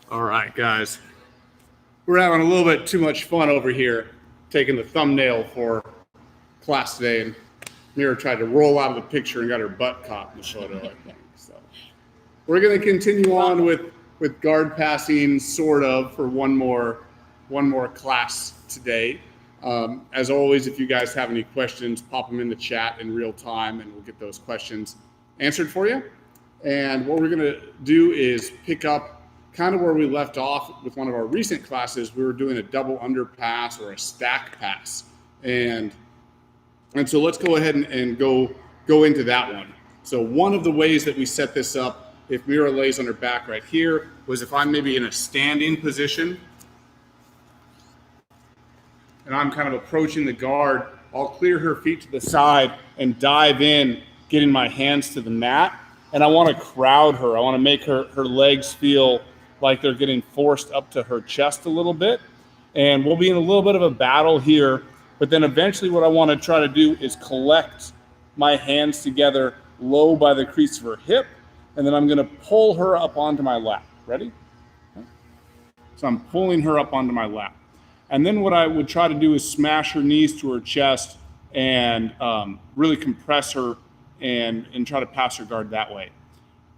All right, guys. We're having a little bit too much fun over here, taking the thumbnail for class today, and Mira tried to roll out of the picture and got her butt caught in the photo, I think. So we're going to continue on with guard passing, sort of, for one more class today. As always, if you guys have any questions, pop them in the chat in real time, and we'll get those questions answered for you. And what we're going to do is pick up kind of where we left off with one of our recent classes. We were doing a double under pass or a stack pass. And so let's go ahead and go into that one. So one of the ways that we set this up, if Mira lays on her back right here, was if I'm maybe in a standing position and I'm kind of approaching the guard, I'll clear her feet to the side and dive in, getting my hands to the mat. And I want to crowd her. I want to make her legs feel like they're getting forced up to her chest a little bit. And we'll be in a little bit of a battle here. But then eventually what I want to try to do is collect my hands together low by the crease of her hip. And then I'm going to pull her up onto my lap. Ready? Okay. So I'm pulling her up onto my lap. And then what I would try to do is smash her knees to her chest and really compress her and try to pass her guard that way.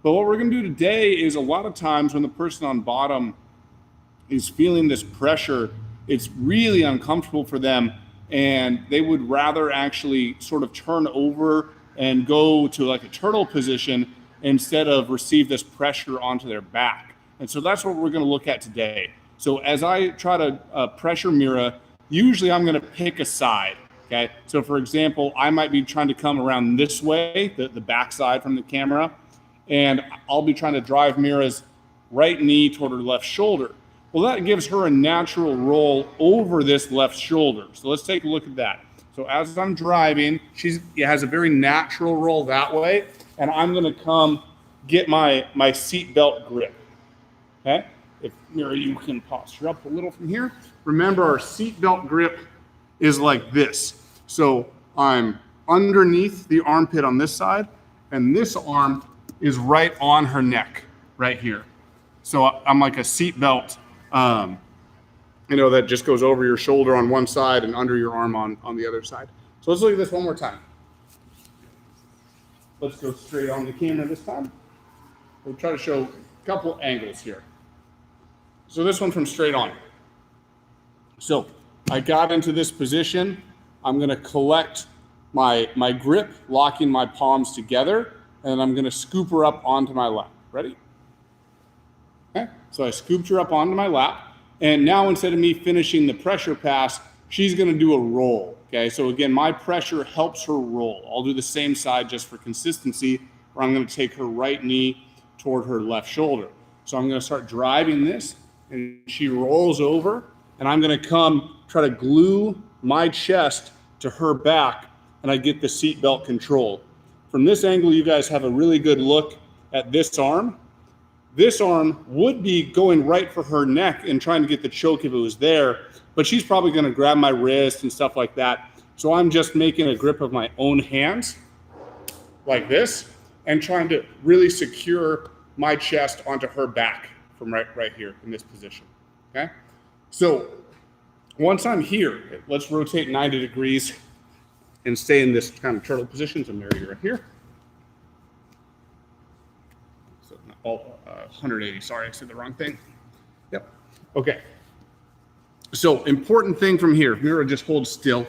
But what we're going to do today is a lot of times when the person on bottom is feeling this pressure, it's really uncomfortable for them, and they would rather actually sort of turn over and go to like a turtle position instead of receive this pressure onto their back. And so that's what we're going to look at today. So as I try to pressure Mira, usually I'm going to pick a side. Okay. So for example, I might be trying to come around this way, the back side from the camera, and I'll be trying to drive Mira's right knee toward her left shoulder. Well, that gives her a natural roll over this left shoulder. So let's take a look at that. So as I'm driving, she has a very natural roll that way, and I'm going to come get my seat belt grip. Okay. If Mira, you can posture up a little from here. Remember, our seat belt grip is like this. So I'm underneath the armpit on this side, and this arm is right on her neck, right here. So I'm like a seat belt, that just goes over your shoulder on one side and under your arm on the other side. So let's look at this one more time. Let's go straight on the camera this time. We'll try to show a couple angles here. So this one from straight on. So I got into this position. I'm going to collect my grip, locking my palms together, and I'm going to scoop her up onto my lap. Ready? Okay. So I scooped her up onto my lap, and now instead of me finishing the pressure pass, she's going to do a roll. Okay. So again, my pressure helps her roll. I'll do the same side just for consistency, where I'm going to take her right knee toward her left shoulder. So I'm going to start driving this, and she rolls over, and I'm going to come try to glue my chest to her back, and I get the seatbelt control. From this angle, you guys have a really good look at this arm. This arm would be going right for her neck and trying to get the choke if it was there, but she's probably going to grab my wrist and stuff like that. So I'm just making a grip of my own hands like this and trying to really secure my chest onto her back from right here in this position. Okay. So once I'm here, let's rotate 90 degrees and stay in this kind of turtle position. So Mary, you're right here. So 180, sorry, I said the wrong thing. Yep. Okay. So important thing from here, Mira, just hold still,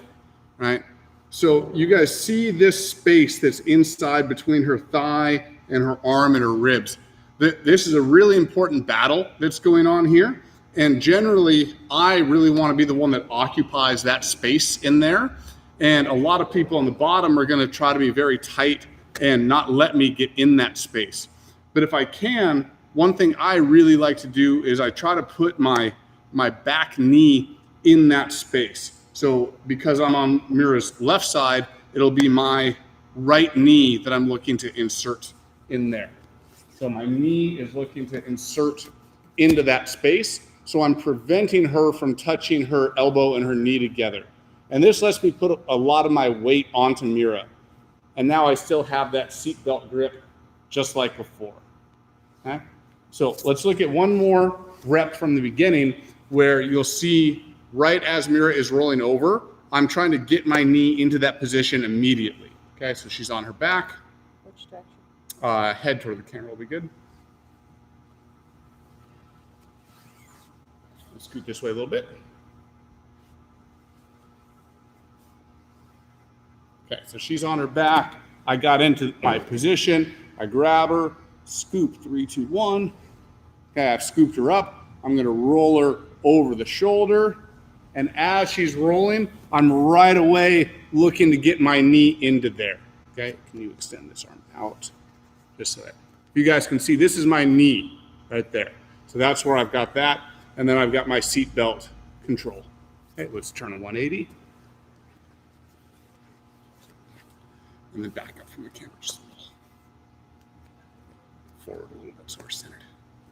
right? So you guys see this space that's inside between her thigh and her arm and her ribs. This is a really important battle that's going on here. And generally, I really want to be the one that occupies that space in there. And a lot of people on the bottom are going to try to be very tight and not let me get in that space. But if I can, one thing I really like to do is I try to put my back knee in that space. So because I'm on Mira's left side, it'll be my right knee that I'm looking to insert in there. So my knee is looking to insert into that space. So I'm preventing her from touching her elbow and her knee together. And this lets me put a lot of my weight onto Mira. And now I still have that seatbelt grip just like before. Okay? So let's look at one more rep from the beginning where you'll see right as Mira is rolling over, I'm trying to get my knee into that position immediately. Okay, so she's on her back. Which direction? Head toward the camera will be good. Let's scoot this way a little bit. Okay, so she's on her back. I got into my position. I grab her, scoop, 3, 2, 1. Okay, I've scooped her up. I'm gonna roll her over the shoulder. And as she's rolling, I'm right away looking to get my knee into there. Okay, can you extend this arm out? Just so that you guys can see, this is my knee right there. So that's where I've got that. And then I've got my seat belt control. Okay, let's turn a 180. And then back up from the camera just a little. Forward a little bit so we're centered.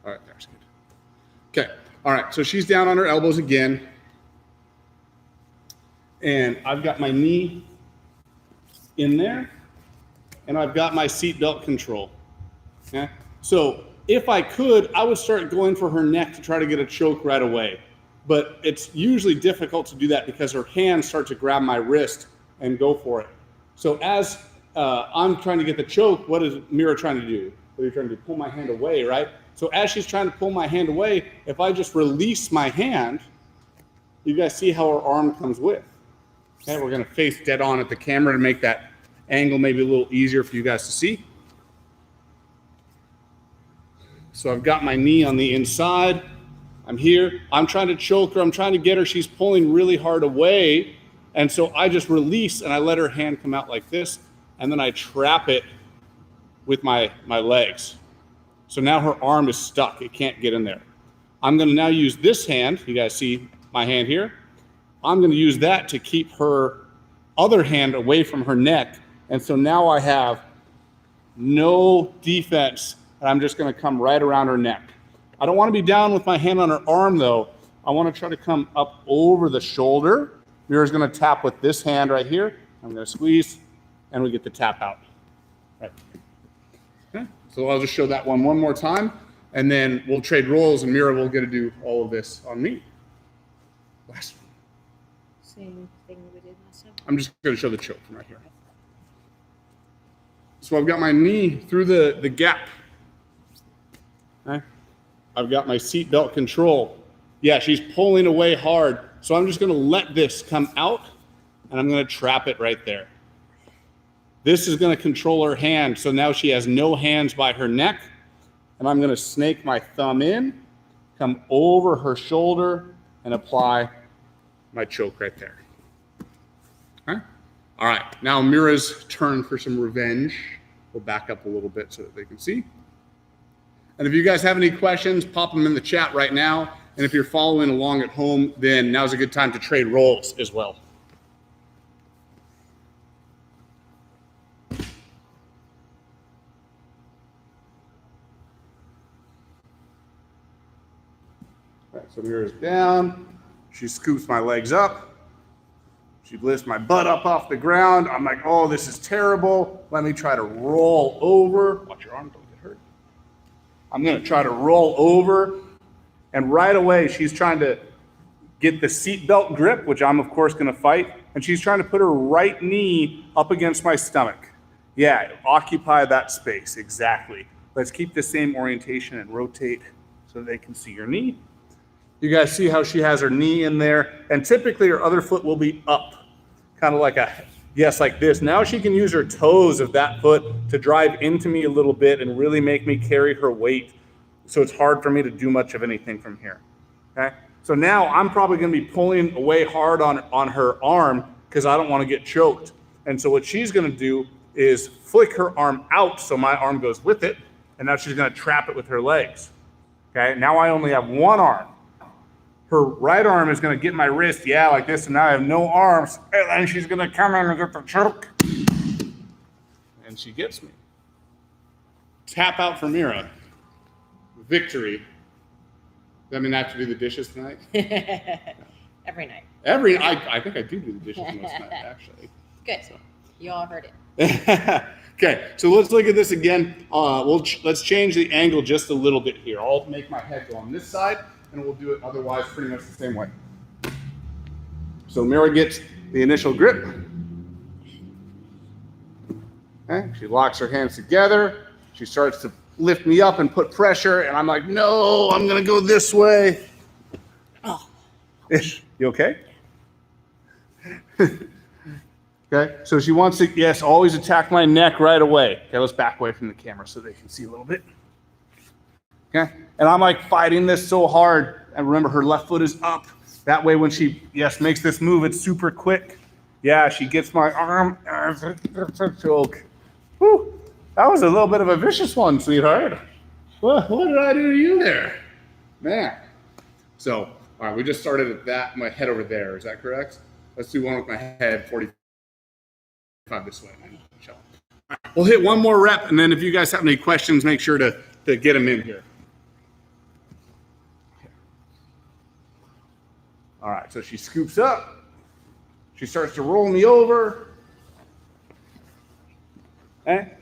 All right, there's good. Okay, all right, so she's down on her elbows again. And I've got my knee in there, and I've got my seat belt control. Okay? So if I could, I would start going for her neck to try to get a choke right away. But it's usually difficult to do that because her hands start to grab my wrist and go for it. So as I'm trying to get the choke, what is Mira trying to do? What are you trying to do? Pull my hand away, right? So as she's trying to pull my hand away, if I just release my hand, you guys see how her arm comes with. Okay, we're gonna face dead on at the camera to make that angle maybe a little easier for you guys to see. So I've got my knee on the inside. I'm here. I'm trying to choke her. I'm trying to get her. She's pulling really hard away. And so I just release and I let her hand come out like this. And then I trap it with my legs. So now her arm is stuck. It can't get in there. I'm going to now use this hand. You guys see my hand here? I'm going to use that to keep her other hand away from her neck. And so now I have no defense. And I'm just going to come right around her neck. I don't want to be down with my hand on her arm, though. I want to try to come up over the shoulder. Mira's going to tap with this hand right here. I'm going to squeeze, and we get the tap out. Right. Okay. So I'll just show that one more time, and then we'll trade roles, and Mira will get to do all of this on me. Last one. Same thing we did last time. I'm just going to show the choke from right here. So I've got my knee through the gap. Okay. I've got my seat belt control. Yeah, she's pulling away hard. So I'm just going to let this come out, and I'm going to trap it right there. This is going to control her hand. So now she has no hands by her neck. And I'm going to snake my thumb in, come over her shoulder, and apply my choke right there. Okay? All right, now Mira's turn for some revenge. We'll back up a little bit so that they can see. And if you guys have any questions, pop them in the chat right now. And if you're following along at home, then now's a good time to trade roles as well. All right, so Mira's down. She scoops my legs up. She lifts my butt up off the ground. I'm like, oh, this is terrible. Let me try to roll over. Watch your arm, don't get hurt. I'm going to try to roll over. And right away, she's trying to get the seatbelt grip, which I'm, of course, going to fight. And she's trying to put her right knee up against my stomach. Yeah, occupy that space. Exactly. Let's keep the same orientation and rotate so they can see your knee. You guys see how she has her knee in there. And typically, her other foot will be up, kind of like like this. Now she can use her toes of that foot to drive into me a little bit and really make me carry her weight. So it's hard for me to do much of anything from here, okay? So now I'm probably gonna be pulling away hard on her arm because I don't wanna get choked. And so what she's gonna do is flick her arm out so my arm goes with it, and now she's gonna trap it with her legs, okay? Now I only have one arm. Her right arm is gonna get my wrist, yeah, like this, and now I have no arms, and then she's gonna come in and get the choke. And she gets me. Tap out for Mira. Victory. Does that mean I have to do the dishes tonight? Every night. I think I do the dishes most nights, actually. Good. So. You all heard it. Okay, so let's look at this again. Let's change the angle just a little bit here. I'll make my head go on this side, and we'll do it otherwise pretty much the same way. So Mira gets the initial grip. Okay, she locks her hands together. She starts to lift me up and put pressure, and I'm like, no, I'm gonna go this way. Oh. You okay? Okay, so she wants to, yes, always attack my neck right away. Okay, let's back away from the camera so they can see a little bit. Okay, and I'm like fighting this so hard. And remember, her left foot is up. That way when she, yes, makes this move, it's super quick. Yeah, she gets my arm. Choke. Whew, that was a little bit of a vicious one, sweetheart. What did I do to you there? Man. So, all right, we just started at that, my head over there. Is that correct? Let's do one with my head 45 this way. All right, we'll hit one more rep, and then if you guys have any questions, make sure to get them in here. All right, so she scoops up. She starts to roll me over. Okay,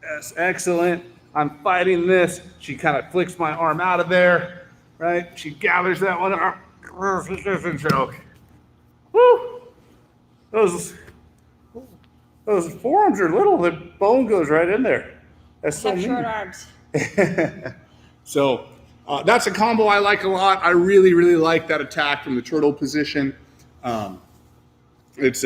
that's excellent. I'm fighting this. She kind of flicks my arm out of there, right? She gathers that one up. Choke. Woo! Those forearms are little. The bone goes right in there. That's so mean. Short arms. So that's a combo I like a lot. I really, really like that attack from the turtle position. It's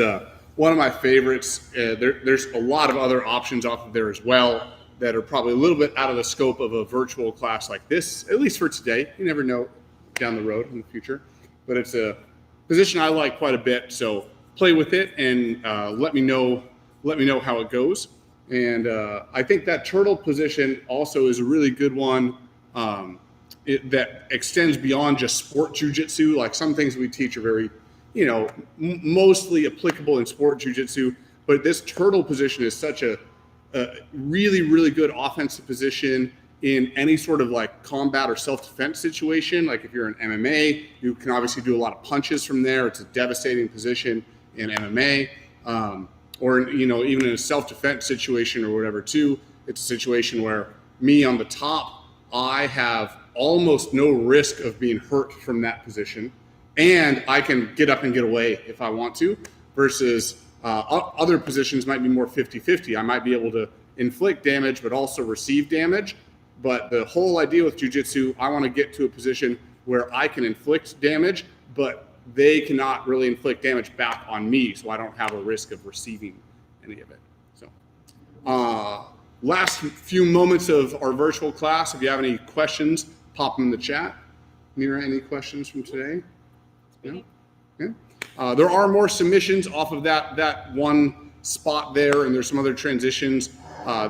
one of my favorites. There's a lot of other options off of there as well that are probably a little bit out of the scope of a virtual class like this, at least for today. You never know down the road in the future. But it's a position I like quite a bit. So play with it and let me know how it goes. And I think that turtle position also is a really good one that extends beyond just sport jiu-jitsu. Like some things we teach are very, mostly applicable in sport jiu-jitsu, but this turtle position is such a really, really good offensive position in any sort of like combat or self-defense situation. Like if you're in MMA, you can obviously do a lot of punches from there. It's a devastating position in MMA. Or, even in a self-defense situation or whatever too, it's a situation where me on the top, I have almost no risk of being hurt from that position. And I can get up and get away if I want to, versus other positions might be more 50-50. I might be able to inflict damage, but also receive damage. But the whole idea with jiu-jitsu, I want to get to a position where I can inflict damage, but they cannot really inflict damage back on me, so I don't have a risk of receiving any of it. So last few moments of our virtual class. If you have any questions, pop them in the chat. Mira, any questions from today? No? Yeah. There are more submissions off of that one spot there, and there's some other transitions.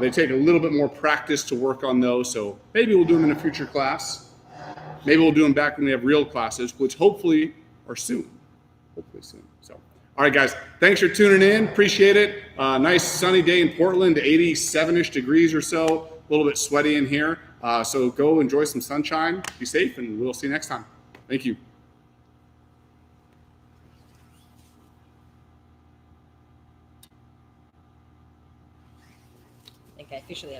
They take a little bit more practice to work on those, so maybe we'll do them in a future class. Maybe we'll do them back when we have real classes, which hopefully are soon. So, all right, guys, thanks for tuning in. Appreciate it. Nice sunny day in Portland, 87-ish degrees or so. A little bit sweaty in here. So go enjoy some sunshine. Be safe, and we'll see you next time. Thank you. I think I officially have